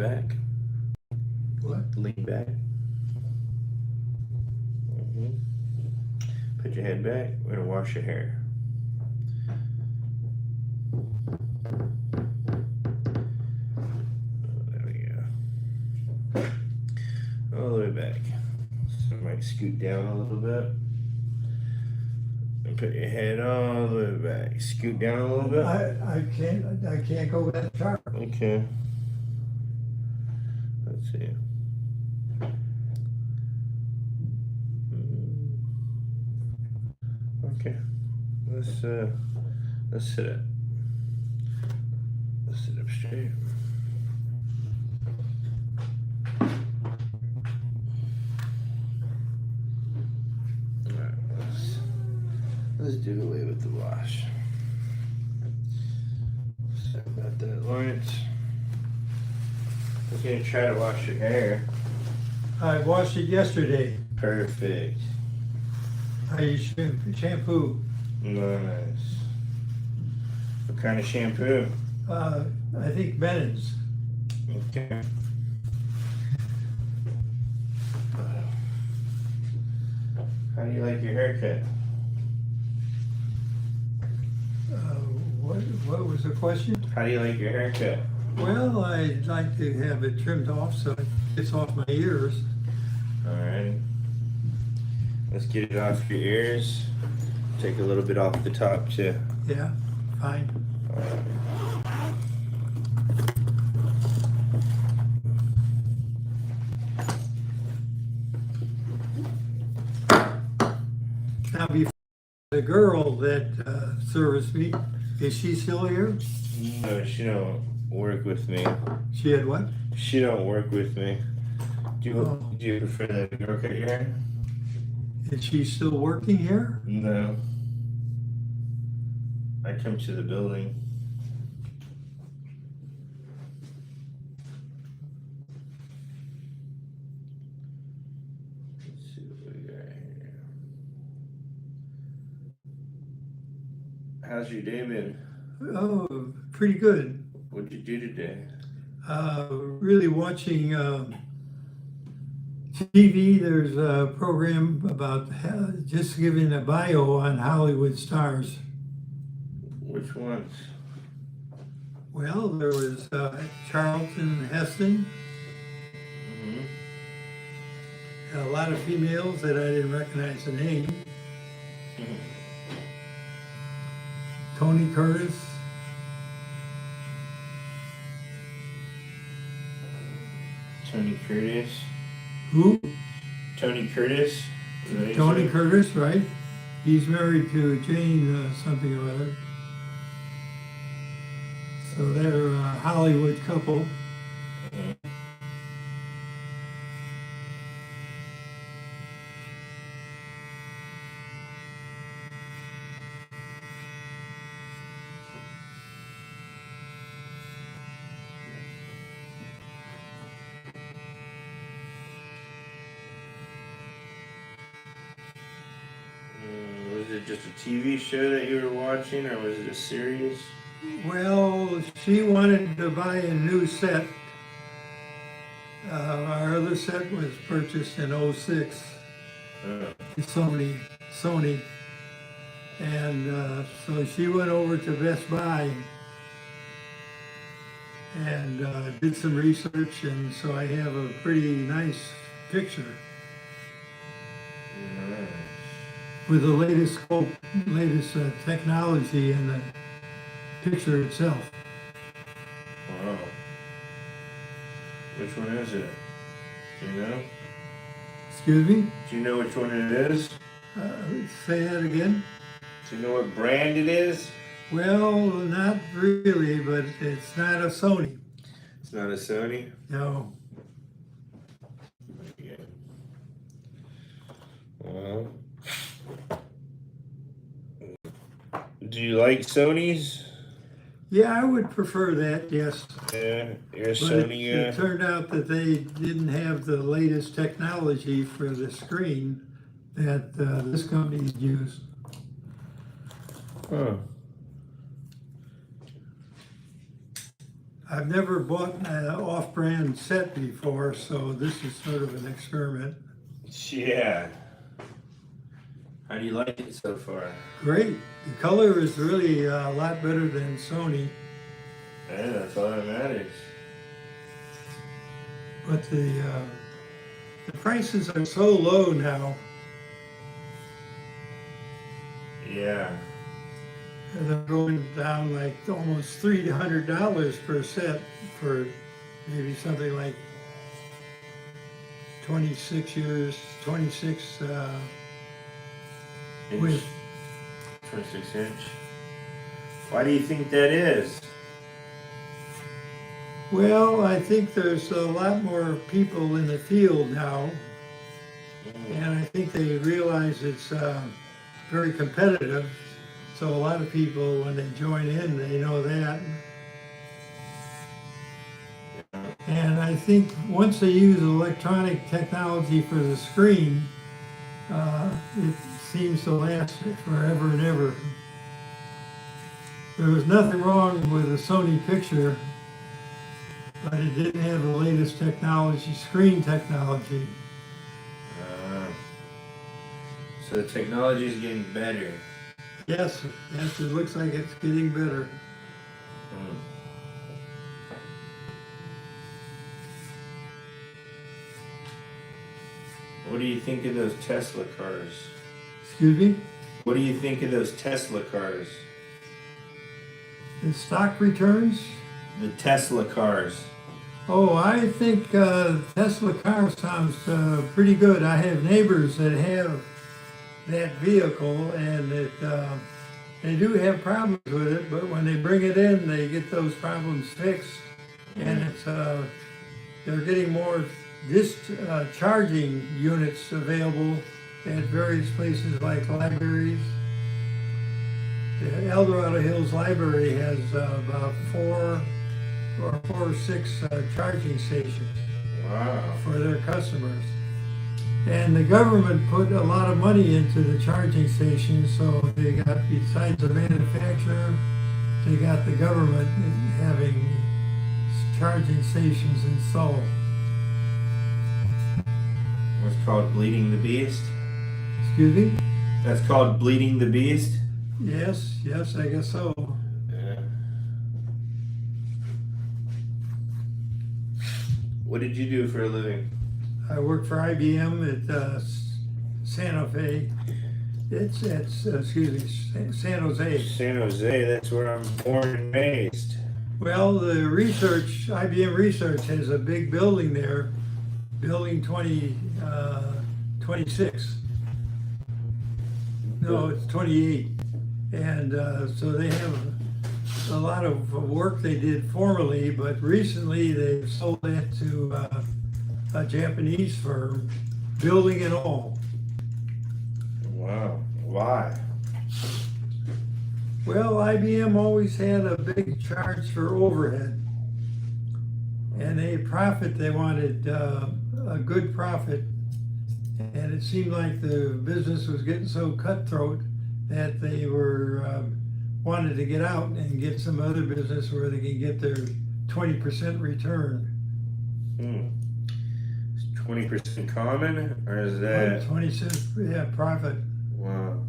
back. What? Lean back. Put your head back. We're gonna wash your hair. There we go. All the way back. So I might scoot down a little bit. And put your head all the way back. Scoot down a little bit. I can't go that far. Okay. Let's see. Okay. Let's sit up. Let's sit up straight. Alright, let's do away with the wash. Sorry about that, Lawrence. I was gonna try to wash your hair. I washed it yesterday. Perfect. I used shampoo. Nice. What kind of shampoo? I think Bennon's. Okay. How do you like your haircut? What was the question? How do you like your haircut? Well, I'd like to have it trimmed off so it gets off my ears. Alright. Let's get it off your ears. Take a little bit off the top too. Yeah, fine. Now, before the girl that serviced me, is she still here? No, she don't work with me. She had what? She don't work with me. Do you prefer that the girl cut your hair? Is she still working here? No. I come to the building. Let's see what we got here. How's your day been? Oh, pretty good. What'd you do today? Really watching TV. There's a program about just giving a bio on Hollywood stars. Which ones? Well, there was Charlton Heston. A lot of females that I didn't recognize the name. Tony Curtis. Tony Curtis. Who? Tony Curtis. Tony Curtis, right? He's married to Jane something or other. So they're a Hollywood couple. Was it just a TV show that you were watching, or was it a series? Well, she wanted to buy a new set. Our other set was purchased in '06. Sony. And so she went over to Best Buy and did some research, and so I have a pretty nice picture with the latest technology in the picture itself. Wow. Which one is it? Do you know? Excuse me? Do you know which one it is? Say that again? Do you know what brand it is? Well, not really, but it's not a Sony. It's not a Sony? No. Yeah. Well, do you like Sonys? Yeah, I would prefer that, yes. Yeah, you're a But Sony it turned out that they didn't have the latest technology for the screen that this company used. Huh. I've never bought an off-brand set before, so this is sort of an experiment. Yeah. How do you like it so far? Great. The color is really a lot better than Sony, Yeah, that's all that matters. but the prices are so low now. Yeah. They're going down like almost $300 per set for maybe something like 26 years, 26 Inch. with. 26 inch. Why do you think that is? Well, I think there's a lot more people in the field now, and I think they realize it's very competitive. So a lot of people, when they join in, they know that. And I think once they use electronic technology for the screen, it seems to last forever and ever. There was nothing wrong with the Sony picture, but it didn't have the latest technology, screen technology. So the technology is getting better. Yes, it looks like it's getting better. What do you think of those Tesla cars? Excuse me? What do you think of those Tesla cars? The stock returns? The Tesla cars. Oh, I think Tesla car sounds pretty good. I have neighbors that have that vehicle, and they do have problems with it, but when they bring it in, they get those problems fixed, and they're getting more charging units available at various places like libraries. The El Dorado Hills Library has about four or six charging stations. Wow. For their customers. And the government put a lot of money into the charging stations, so they got, besides the manufacturer, they got the government having charging stations installed. What's called bleeding the beast? Excuse me? That's called bleeding the beast? Yes, I guess so. Yeah. What did you do for a living? I work for IBM at Santa Fe. It's San Jose. San Jose, that's where I'm born and raised. Well, the IBM Research has a big building there, building 26. No, it's 28. And so they have a lot of work they did formerly, but recently they've sold that to a Japanese firm, building and all. Wow. Why? Well, IBM always had a big charge for overhead. And they wanted a good profit. And it seemed like the business was getting so cutthroat that they wanted to get out and get some other business where they can get their 20% return. Is 20% common, or is that 20% profit. wow?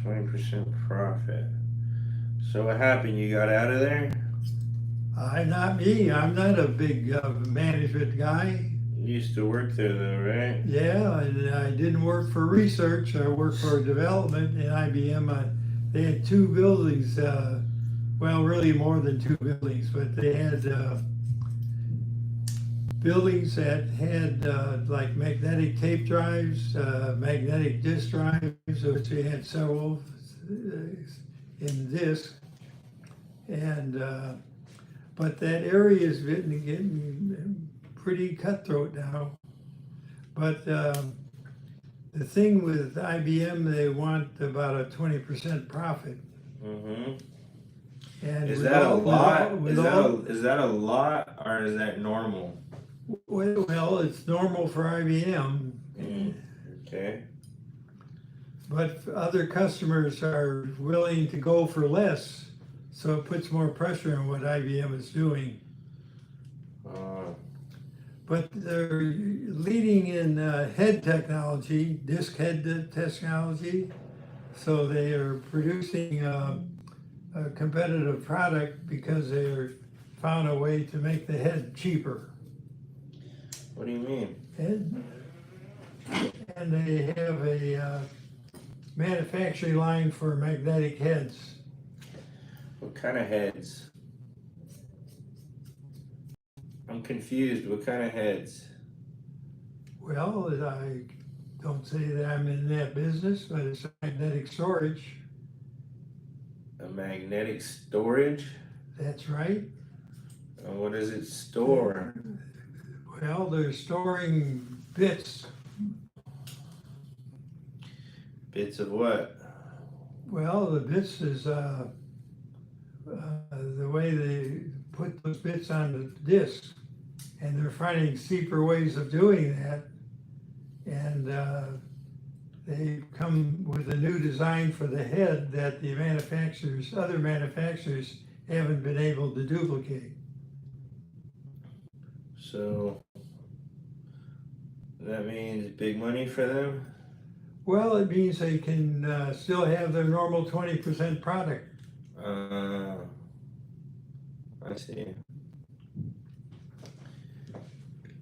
20% profit. So what happened? You got out of there? Not me. I'm not a big management guy. You used to work there though, right? Yeah, and I didn't work for research. I worked for development in IBM. They had two buildings, well, really more than two buildings, but they had buildings that had like magnetic tape drives, magnetic disk drives, which they had several in disk. And but that area is getting pretty cutthroat now. But the thing with IBM, they want about a 20% profit. Mm-hmm. And Is that a lot? Is that a lot, or is that normal? Well, it's normal for IBM. Okay. But other customers are willing to go for less So it puts more pressure on what IBM is doing. But they're leading in head technology, disk head technology. So they are producing a competitive product because they found a way to make the head cheaper. What do you mean? And they have a manufacturing line for magnetic heads. What kind of heads? I'm confused. What kind of heads? Well, I don't say that I'm in that business, but it's magnetic storage. A magnetic storage? That's right. What does it store? Well, they're storing bits. Bits of what? Well, the bits is the way they put those bits on the disk, and they're finding cheaper ways of doing that. And they come with a new design for the head that the other manufacturers haven't been able to duplicate. So that means big money for them? Well, it means they can still have their normal 20% product. I see.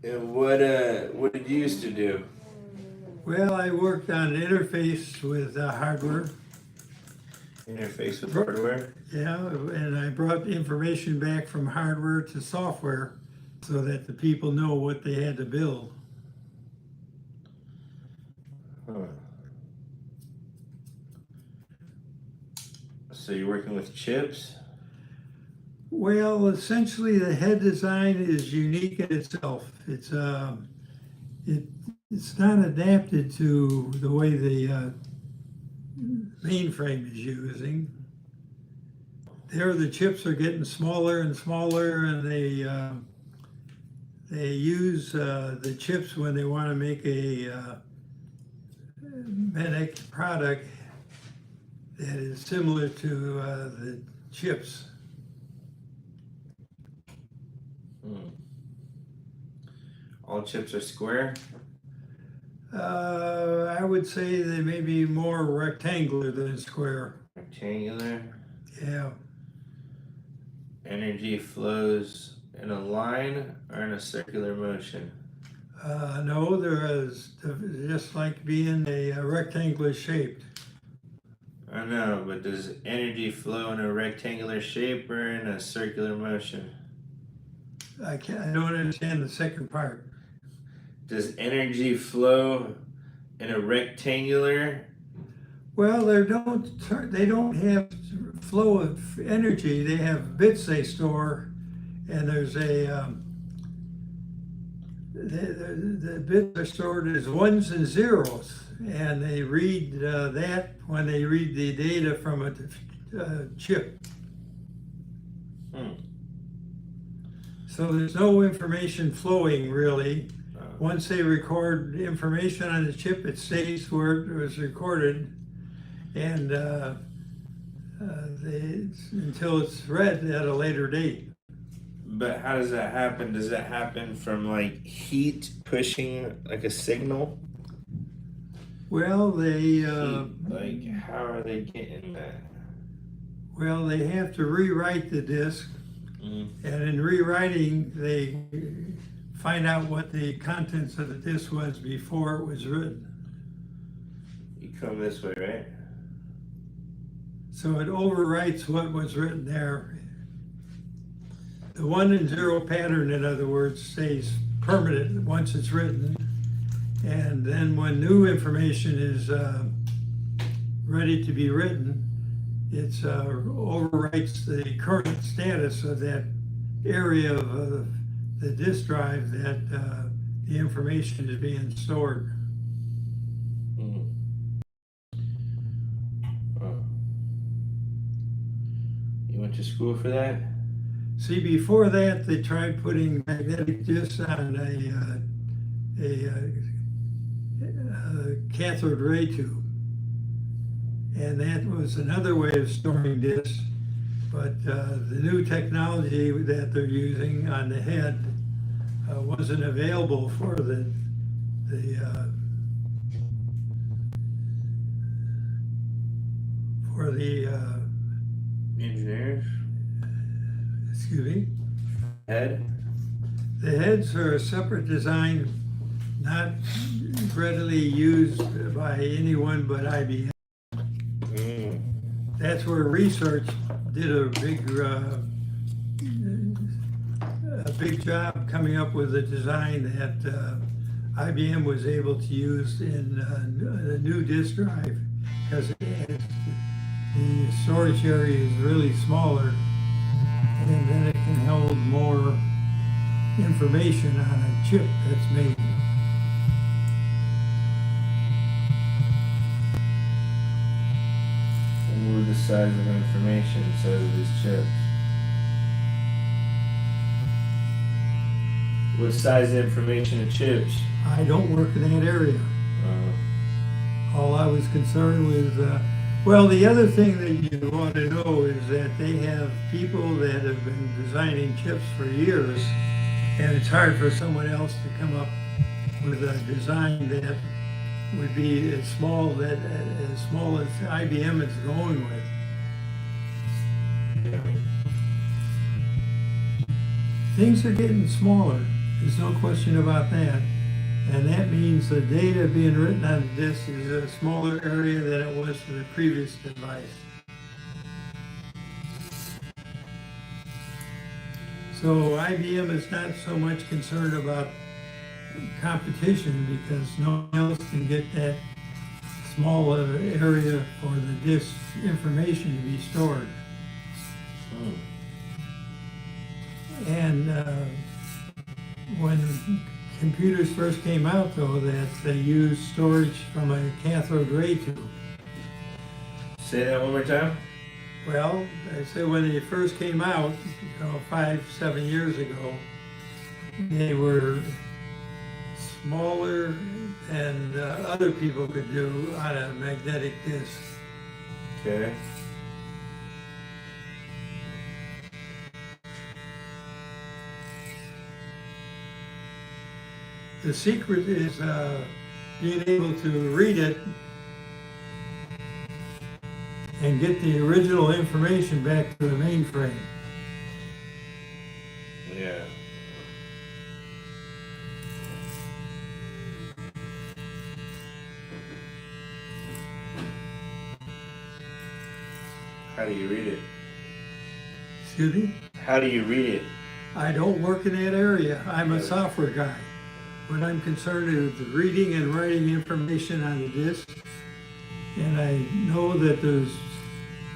And what did you used to do? Well, I worked on interface with hardware. Interface with hardware? Yeah, and I brought information back from hardware to software so that the people know what they had to build. Huh. So you're working with chips? Well, essentially, the head design is unique in itself. It's not adapted to the way the mainframe is using. There, the chips are getting smaller and smaller, and they use the chips when they want to make a medic product that is similar to the chips. All chips are square? I would say they may be more rectangular than square. Rectangular? Yeah. Energy flows in a line or in a circular motion? No, there is just like being a rectangular shaped. I know, but does energy flow in a rectangular shape or in a circular motion? I don't understand the second part. Does energy flow in a rectangular? Well, they don't have flow of energy. They have bits they store, and there's a the bits are stored as ones and zeros, and they read that when they read the data from a chip. So there's no information flowing really. Once they record information on the chip, it stays where it was recorded, and until it's read at a later date. But how does that happen? Does that happen from like heat pushing like a signal? Well, they like how are they getting that? well, they have to rewrite the disk, and in rewriting, they find out what the contents of the disk was before it was written. You come this way, right? So it overwrites what was written there. The 1 and 0 pattern, in other words, stays permanent once it's written. And then when new information is ready to be written, it overwrites the current status of that area of the disk drive that the information is being stored. You went to school for that? See, before that, they tried putting magnetic disks on a cathode ray tube. And that was another way of storing disks. But the new technology that they're using on the head wasn't available for the for the Engineers. excuse me. Head. The heads are a separate design, not readily used by anyone but IBM. Mm. That's where research did a big job coming up with a design that IBM was able to use in a new disk drive, because the storage area is really smaller, and then it can hold more information on a chip that's made. What were the size of information inside of these chips? What size of information of chips? I don't work in that area. All I was concerned with, well, the other thing that you want to know is that they have people that have been designing chips for years, and it's hard for someone else to come up with a design that would be as small as IBM is going with. Yeah. Things are getting smaller. There's no question about that. And that means the data being written on the disk is a smaller area than it was for the previous device. So IBM is not so much concerned about competition, because no one else can get that small area for the disk information to be stored. And when computers first came out, though, that they used storage from a cathode ray tube. Say that one more time. Well, I say when they first came out, 5-7 years ago, they were smaller than other people could do on a magnetic disk. Okay. The secret is being able to read it and get the original information back to the mainframe. Yeah. How do you read it? Excuse me? How do you read it? I don't work in that area. I'm a software guy. What I'm concerned is reading and writing information on the disk. And I know that there's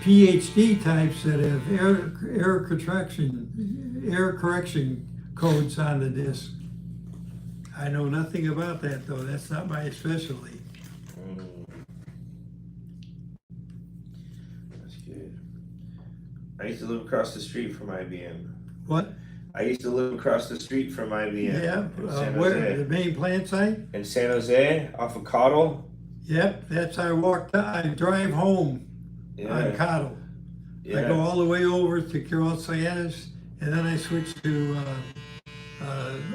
PhD types that have error correction codes on the disk. I know nothing about that, though. That's not my specialty. That's good. I used to live across the street from IBM. What? I used to live across the street from IBM. Yeah, in San where, Jose. the main plant site? In San Jose, off of Cottle. Yep, that's, I drive home on Cottle. Yeah. I go all the way over to Carroll-Cianis, and then I switch to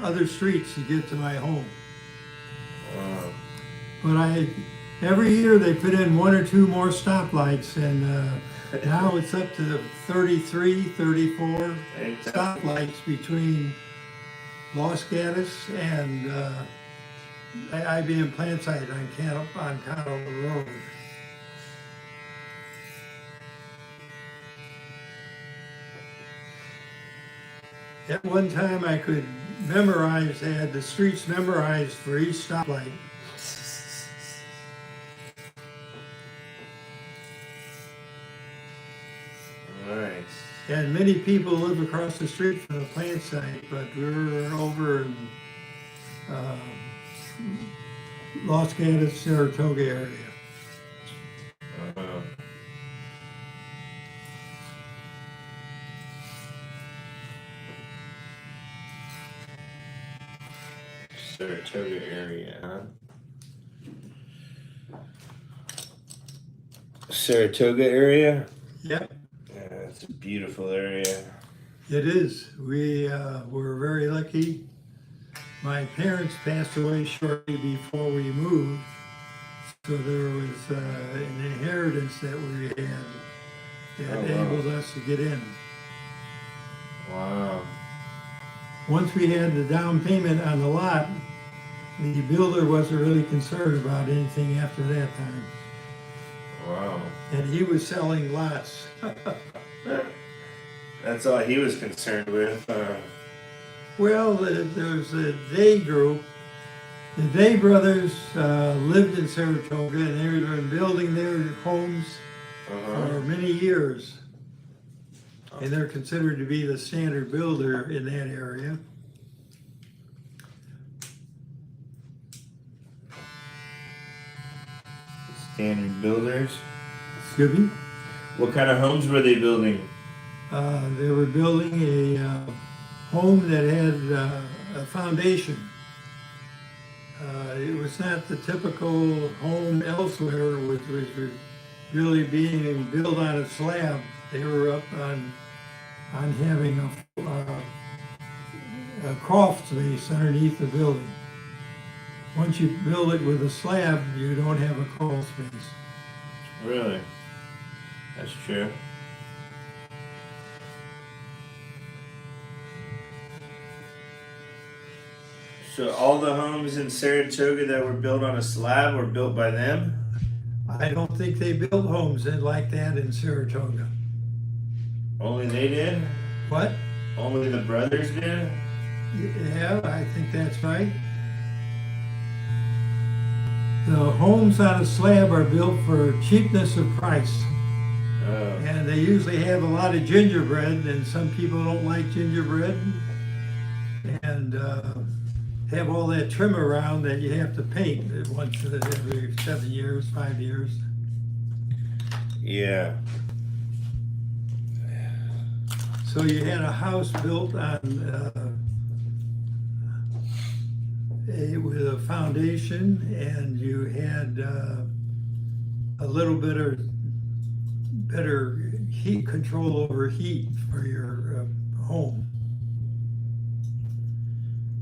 other streets to get to my home. Wow. But every year they put in 1 or 2 more stoplights, and now it's up to 33, 34 stoplights between Los Gatos and IBM plant site on Cottle Road. At one time I could memorize, I had the streets memorized for each stoplight. Nice. And many people live across the street from the plant site, but we're over in Los Gatos, Saratoga area. Saratoga area, huh? Saratoga area? Yep. Yeah, it's a beautiful area. It is. We were very lucky. My parents passed away shortly before we moved, so there was an inheritance that we had that enabled us to get in. Wow. Once we had the down payment on the lot, the builder wasn't really concerned about anything after that time. Wow. And he was selling lots. That's all he was concerned with. Well, there was a Day group. The Day brothers lived in Saratoga, and they were building their homes for many years. And they're considered to be the standard builder in that area. Standard builders. Excuse me? What kind of homes were they building? They were building a home that had a foundation. It was not the typical home elsewhere, which was really being built on a slab. They were up on having a crawl space underneath the building. Once you build it with a slab, you don't have a crawl space. Really? That's true. So all the homes in Saratoga that were built on a slab were built by them? I don't think they built homes like that in Saratoga. Only they did? What? Only the brothers did? Yeah, I think that's right. The homes on a slab are built for cheapness of price. Oh. And they usually have a lot of gingerbread, and some people don't like gingerbread. And have all that trim around that you have to paint once every 7 years, 5 years. Yeah. So you had a house built on with a foundation, and you had a little bit of better heat control over heat for your home.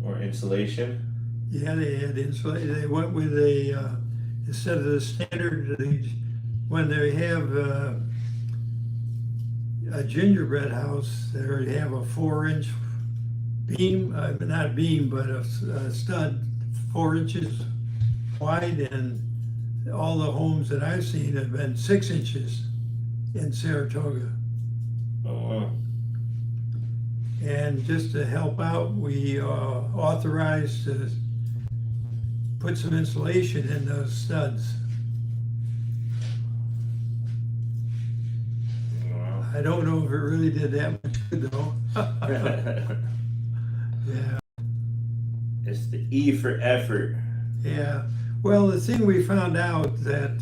Or insulation? Yeah, they had insulation. They went with a instead of the standard, when they have a gingerbread house, they would have a 4-inch beam, not beam, but a stud 4 inches wide, and all the homes that I've seen have been 6 inches in Saratoga. Oh, wow. And just to help out, we authorized to put some insulation in those studs. Wow. I don't know if it really did that much good though. Yeah, It's the E for effort. yeah. Well, the thing we found out that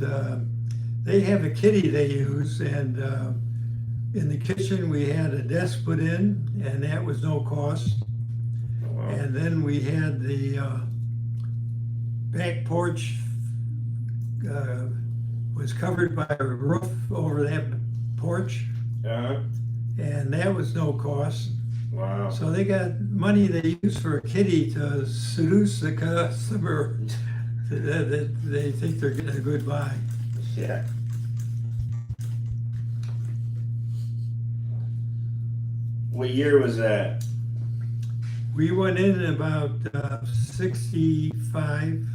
they have a kitty they use, and in the kitchen we had a desk put in, and that was no cost. Wow. And then we had the back porch was covered by a roof over that porch, Uh-huh. and that was no cost. Wow. So they got money they use for a kitty to seduce the customer that they think they're getting a good buy. Yeah. What year was that? We went in about 65.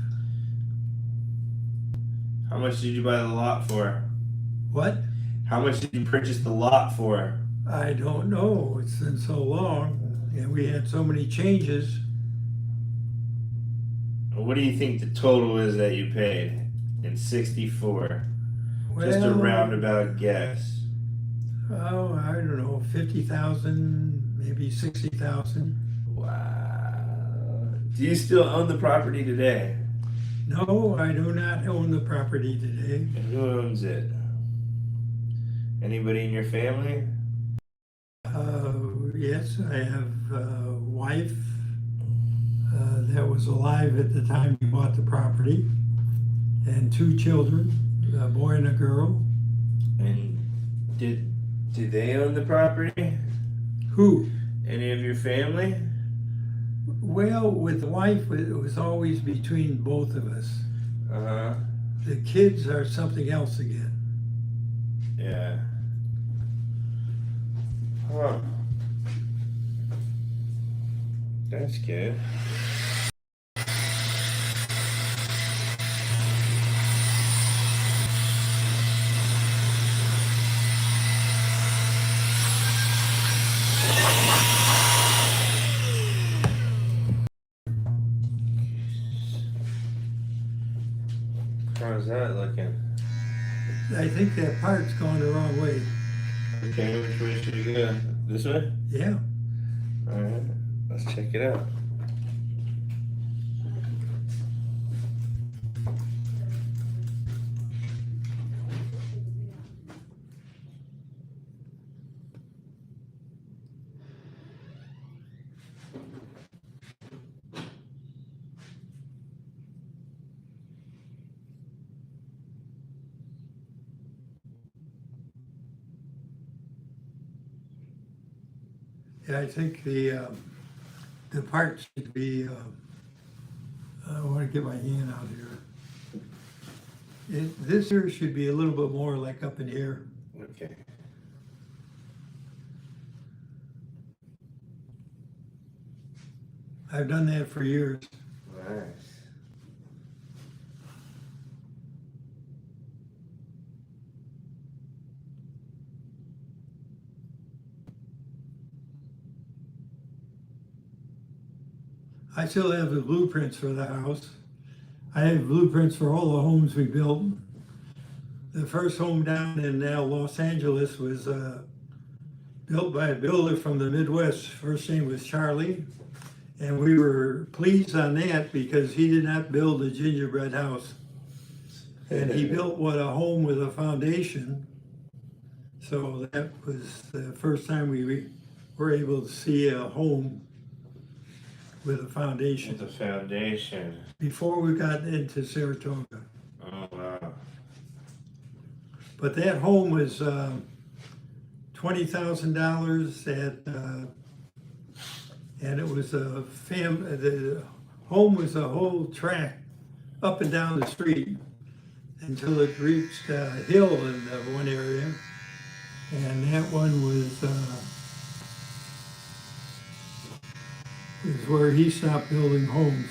How much did you buy the lot for? What? How much did you purchase the lot for? I don't know. It's been so long, and we had so many changes. What do you think the total is that you paid in 64? Just a Well, roundabout guess. Oh, I don't know, 50,000, maybe 60,000. Wow. Do you still own the property today? No, I do not own the property today. And who owns it? Anybody in your family? Yes, I have a wife that was alive at the time we bought the property, and 2 children, a boy and a girl. And did Do they own the property? Who? Any of your family? Well, with the wife, it was always between both of us. Uh-huh. The kids are something else again. Yeah. Huh. That's good. How's that looking? I think that part's gone the wrong way. Okay, which way should you go? This way? Yeah. Alright, let's check it out. Yeah, I think the part should be, I want to get my hand out here. This here should be a little bit more like up in here. Okay. I've done that for years. Nice. I still have the blueprints for the house. I have blueprints for all the homes we built. The first home down in now Los Angeles was built by a builder from the Midwest. First name was Charlie. And we were pleased on that because he did not build a gingerbread house. And he built a home with a foundation. So that was the first time we were able to see a home with a foundation. With the foundation. Before we got into Saratoga. Oh, wow. But that home was $20,000 and it was the home was a whole track up and down the street until it reached a hill in one area. And that one was where he stopped building homes.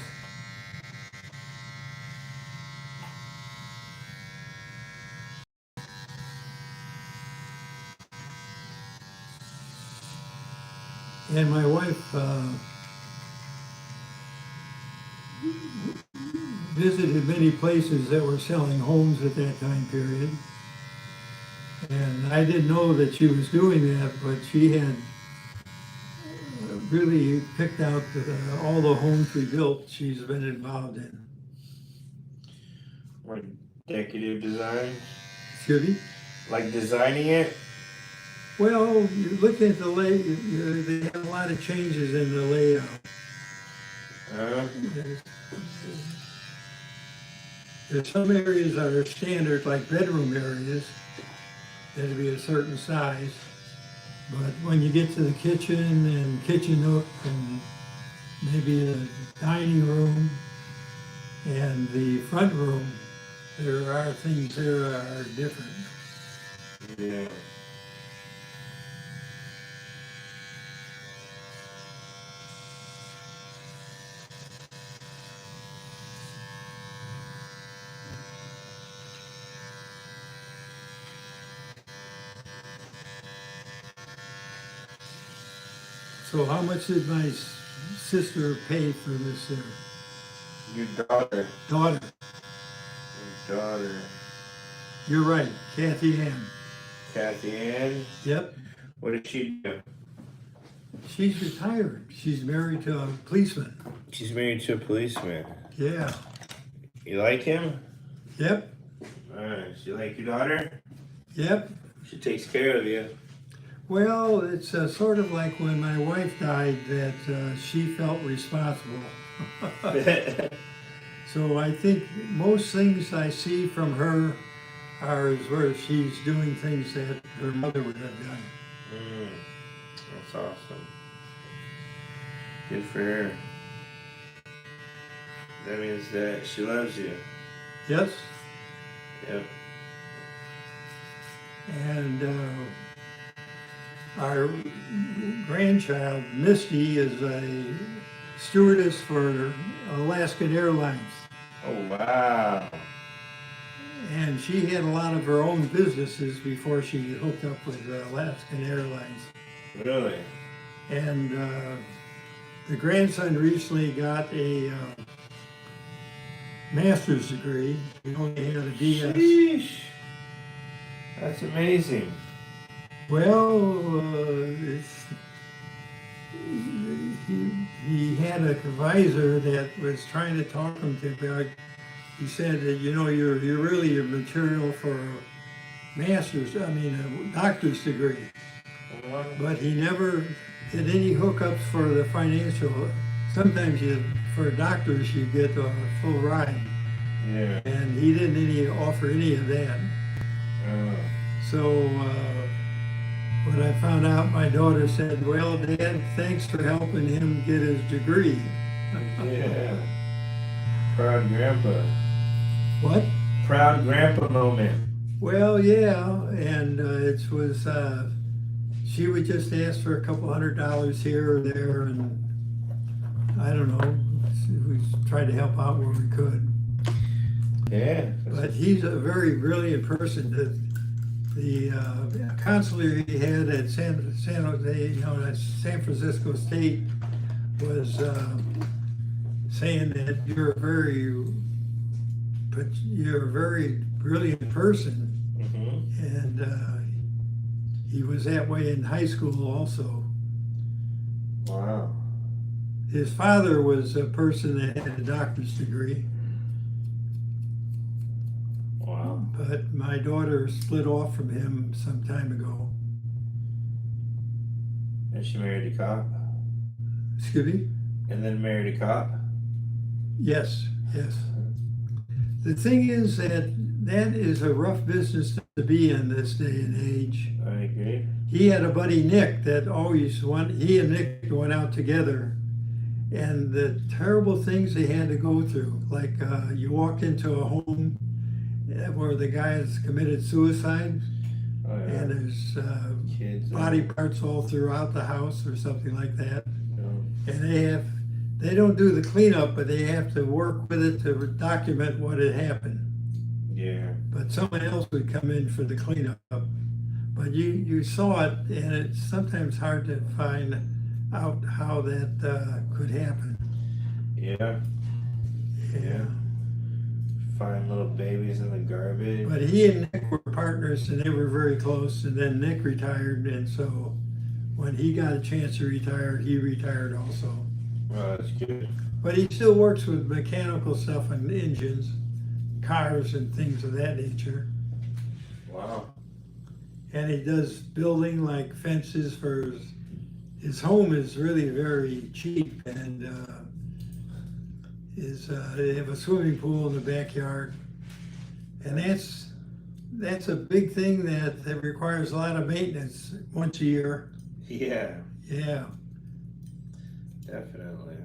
And my wife visited many places that were selling homes at that time period. And I didn't know that she was doing that, but she had really picked out all the homes we built she's been involved in. Like decorative design? Excuse me? Like designing it? Well, you look at the layout, they have a lot of changes in the layout. There's some areas that are standard, like bedroom areas, that'd be a certain size. But when you get to the kitchen and kitchen nook and maybe the dining room and the front room, there are things there are different. Yeah. So how much did my sister pay for this there? Your daughter. Daughter. Your daughter. You're right, Kathy Ann. Kathy Ann? Yep. What did she do? She's retired. She's married to a policeman. She's married to a policeman. Yeah. You like him? Yep. Nice. You like your daughter? Yep. She takes care of you. Well, it's sort of like when my wife died that she felt responsible. So I think most things I see from her ours where she's doing things that her mother would have done. That's awesome. Good for her. That means that she loves you. Yes, Yep. and our grandchild, Misty, is a stewardess for Alaskan Airlines. Oh, wow. And she had a lot of her own businesses before she hooked up with Alaskan Airlines. Really? And the grandson recently got a master's degree. He only had a DS. Sheesh. That's amazing. Well, he had a advisor that was trying to talk him to about. He said that you're really your material for a doctor's degree. But he never did any hookups for the financial. Sometimes for doctors you get a full ride, Yeah. and he didn't offer any of that. So when I found out, my daughter said, "Well, Dad, thanks for helping him get his degree." Yeah. Proud grandpa. What? Proud grandpa moment. Well, yeah, and it was. She would just ask for a couple $100 here or there, and I don't know. We tried to help out where we could. Yeah. But he's a very brilliant person. The counselor he had at San Jose, at San Francisco State, was saying that you're a very brilliant person, and he was that way in high school also. Wow. His father was a person that had a doctor's degree. Wow. But my daughter split off from him some time ago. And she married a cop. Excuse me? And then married a cop. Yes. The thing is that is a rough business to be in this day and age. I agree. He had a buddy, Nick, that he and Nick went out together. And the terrible things they had to go through, like you walk into a home where the guy has committed suicide, Oh, yeah. and there's Kids. body parts all throughout the house or something like that. Yeah. And they don't do the cleanup, but they have to work with it to document what had happened. Yeah. But someone else would come in for the cleanup. But you saw it, and it's sometimes hard to find out how that could happen. Yeah. Yeah. Find little babies in the garbage. But he and Nick were partners, and they were very close. And then Nick retired, and so when he got a chance to retire, he retired also. Oh, that's good. But he still works with mechanical stuff and engines, cars and things of that nature. Wow. And he does building like fences for his home is really very cheap, and they have a swimming pool in the backyard. And that's a big thing that requires a lot of maintenance once a year. Yeah. Yeah. Definitely.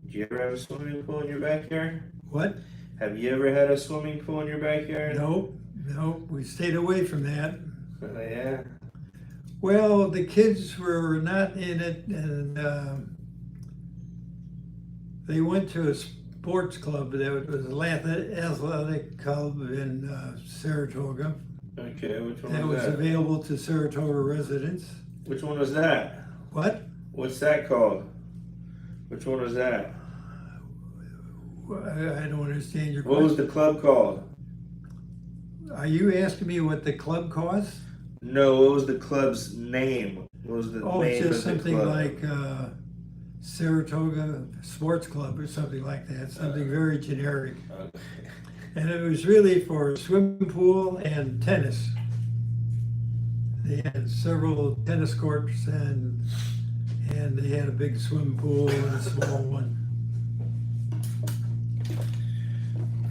Do you ever have a swimming pool in your backyard? What? Have you ever had a swimming pool in your backyard? Nope, we stayed away from that. Yeah. Well, the kids were not in it, and they went to a sports club. That was an athletic club in Saratoga. Okay, which one That was was that? available to Saratoga residents. Which one was that? What? What's that called? Which one was that? I don't understand your What was question. the club called? Are you asking me what the club costs? No, what was the club's name? What was the Oh, name it's just of the something club? like Saratoga Sports Club or something like that. Something very generic. Okay. And it was really for swimming pool and tennis. They had several tennis courts, and they had a big swimming pool and a small one.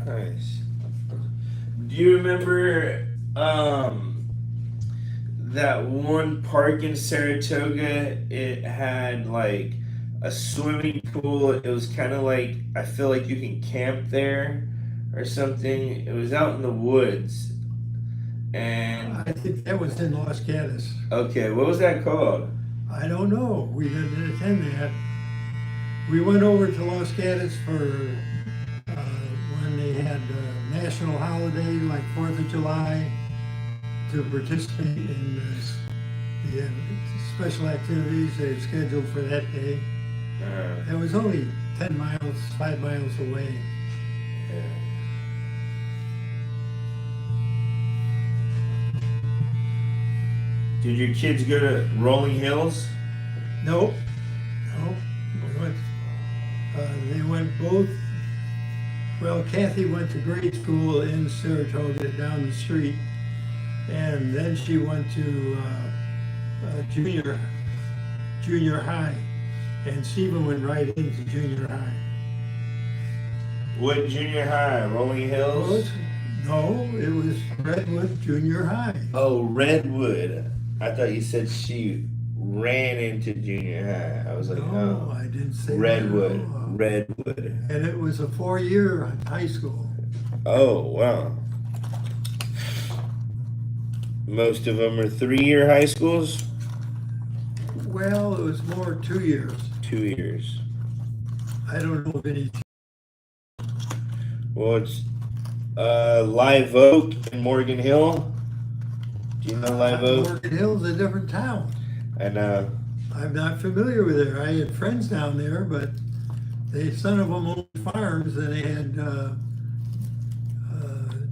Nice. Do you remember that one park in Saratoga? It had like a swimming pool. It was kind of like, I feel like you can camp there or something. It was out in the woods. And I think that was in Los Gatos. okay, what was that called? I don't know. We didn't attend that. We went over to Los Gatos for when they had a national holiday like 4th of July to participate in the special activities they had scheduled for that day. It was only 10 miles, 5 miles away. Yeah. Did your kids go to Rolling Hills? Nope. Nope. They went both. Well, Kathy went to grade school in Saratoga down the street, and then she went to junior high, and Stephen went right into junior high. What junior high? Rolling Hills? No, it was Redwood Junior High. Oh, Redwood. I thought you said she ran into junior high. I was like, No, oh. I didn't say Redwood. that. No. Redwood. And it was a 4-year high school. Oh, wow. Most of them are 3-year high schools? Well, it was more 2 years. 2 years. I don't know of any. Well, it's Live Oak and Morgan Hill. Do you know Live Oak? Morgan Hill's a different town. I know. I'm not familiar with it. I had friends down there, but some of them owned farms, and they had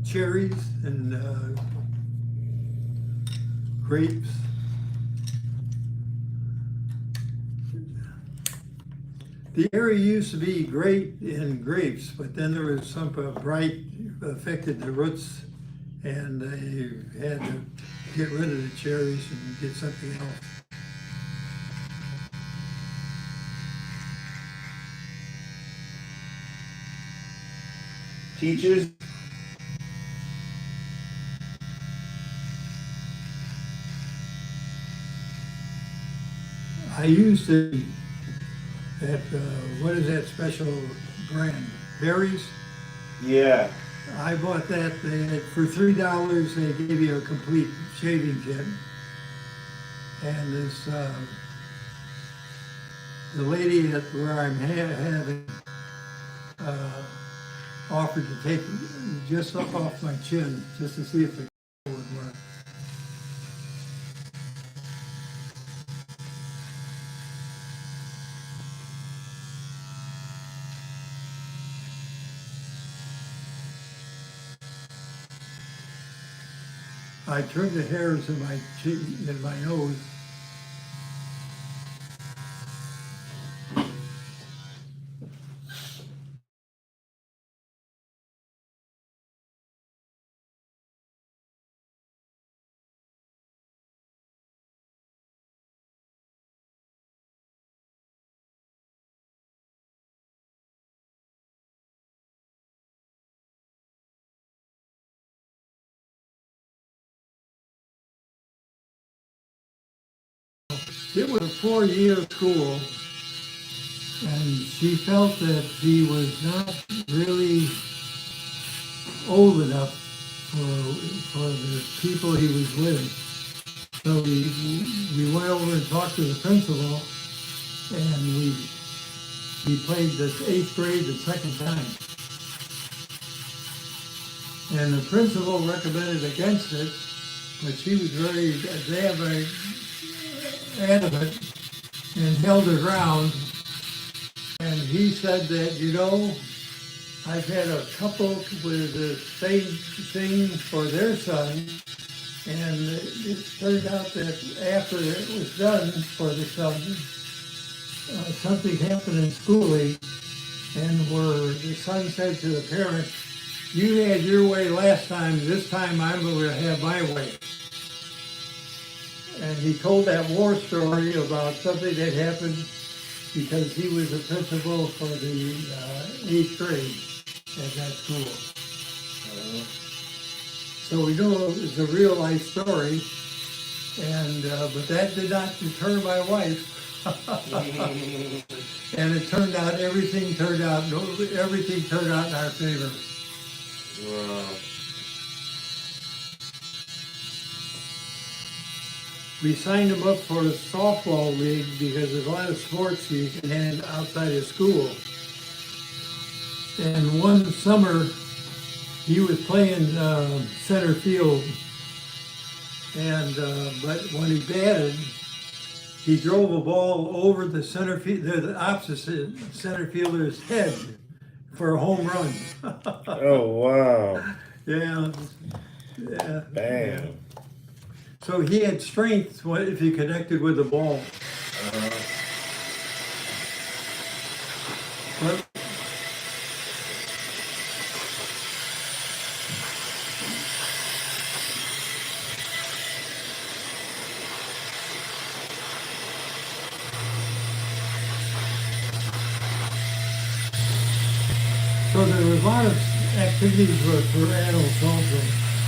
cherries and grapes. The area used to be great in grapes, but then there was some blight affected the roots, and they had to get rid of the cherries and get something else. Teachers? I used that, what is that special brand? Berries? Yeah. I bought that, for $3 they gave you a complete shaving kit. And this, the lady at where I'm having, offered to take just off my chin, just to see if it would work. I trimmed the hairs in my cheek, in my nose. It was a 4-year school, and she felt that he was not really old enough for the people he was with. So we went over and talked to the principal, and he played the 8th grade the second time. And the principal recommended against it, but she was very adamant and held her ground. And he said that, I've had a couple with the same thing for their son, and it turned out that after it was done for the son, something happened in schooling, and where the son said to the parents, "You had your way last time, this time I'm going to have my way." And he told that war story about something that happened because he was the principal for the 8th grade at that school. So we know it's a real life story, and but that did not deter my wife. And it turned out everything turned out in our favor. Wow. We signed him up for a softball league because there's a lot of sports you can hand outside of school. And one summer, he was playing center field, and but when he batted, he drove a ball over the the opposite center fielder's head for a home run. Oh wow. Yeah, yeah. Bang. So he had strength if he connected with the ball. But so there were a lot of activities for adults also,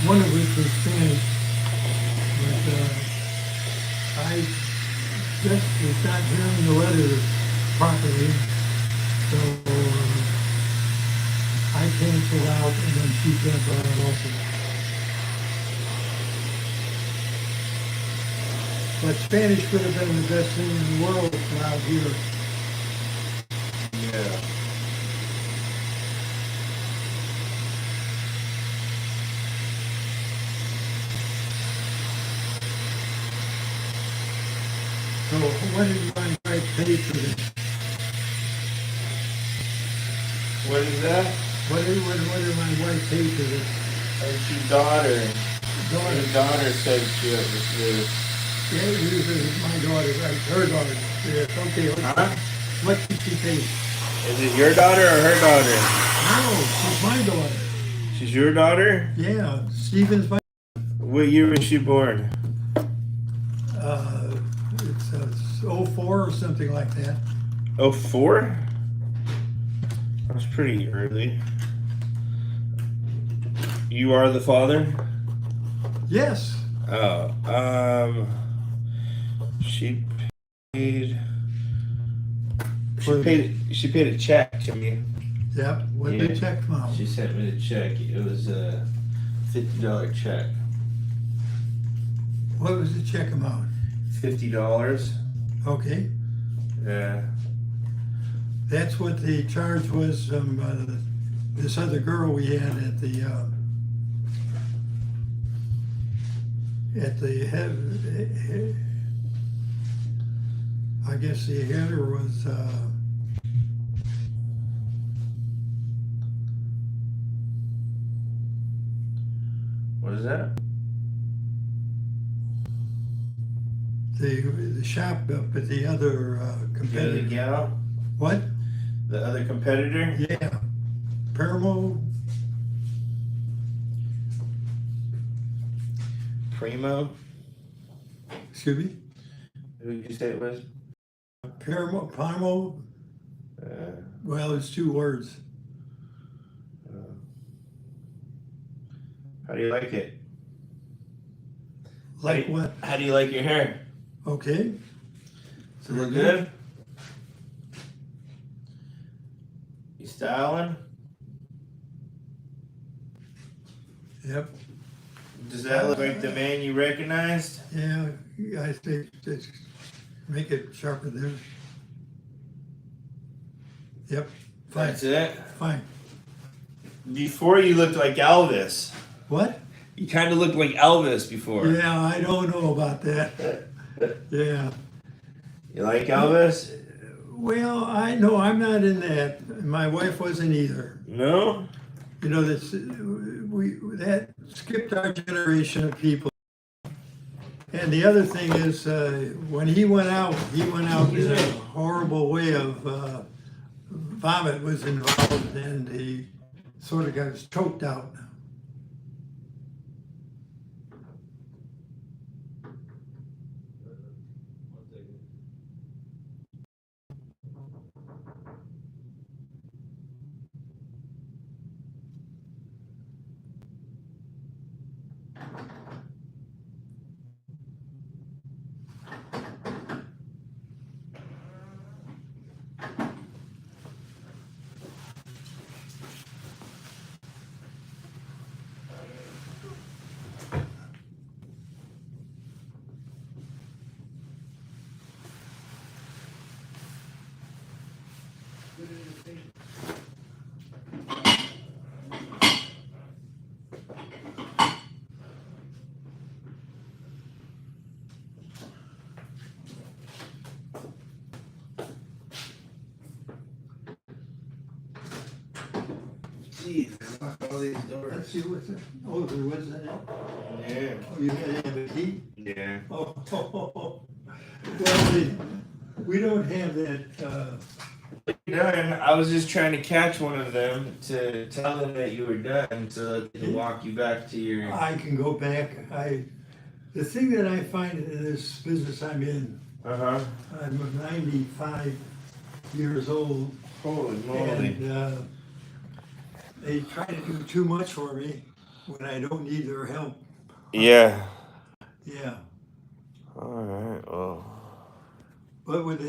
one of which was Spanish. But I just was not hearing the letter properly, so I canceled out and then she canceled out also. But Spanish would have been the best thing in the world out here. Yeah. So what did my wife pay for this? What is that? What did my wife pay for this? It's your daughter. Your daughter said she was this. Yeah, this is my daughter, right? Her daughter. Yes, okay. Huh? What did she pay? Is it your daughter or her daughter? No, she's my daughter. She's your daughter? Yeah, Stephen's my. What year was she born? It's 04 or something like that. Oh, 04? That's pretty early. You are the father? Yes. Oh, she paid. She paid a check to me. Yep. What did the check come out? She sent me the check. It was a $50 check. What was the check amount? $50. Okay. Yeah. That's what the charge was from this other girl we had at the head. I guess the header was. What is that? The shop up at the other The other competitor. gal? What? The other competitor? Yeah. Permo. Primo? Excuse me. Who did you say it was? Parmo. Well, it's two words. How do you like it? Like what? How do you like your hair? Okay. Does it look good? You styling? Yep. Does that look like the man you recognized? Yeah, I think just make it sharper there. Yep. Fine. That's it? Fine. Before you looked like Elvis. What? You kind of looked like Elvis before. Yeah, I don't know about that. Yeah. You like Elvis? Well, I'm not in that. My wife wasn't either. No? You know, that skipped our generation of people. And the other thing is, when he went out in a horrible way of vomit was involved, and he sort of got choked out. Jeez, lock all these Let's doors. see what's in. Oh, there was in it. Yeah. Oh, you had to have a key? Yeah. Oh, well, we don't have that, Done. I was just trying to catch one of them to tell them that you were done so that they can walk you back to your. I can go back. The thing that I find in this business I'm in, Uh-huh. I'm 95 years old, Holy moly. and they try to do too much for me when I don't need their help. Yeah. Yeah, All right. Well. but with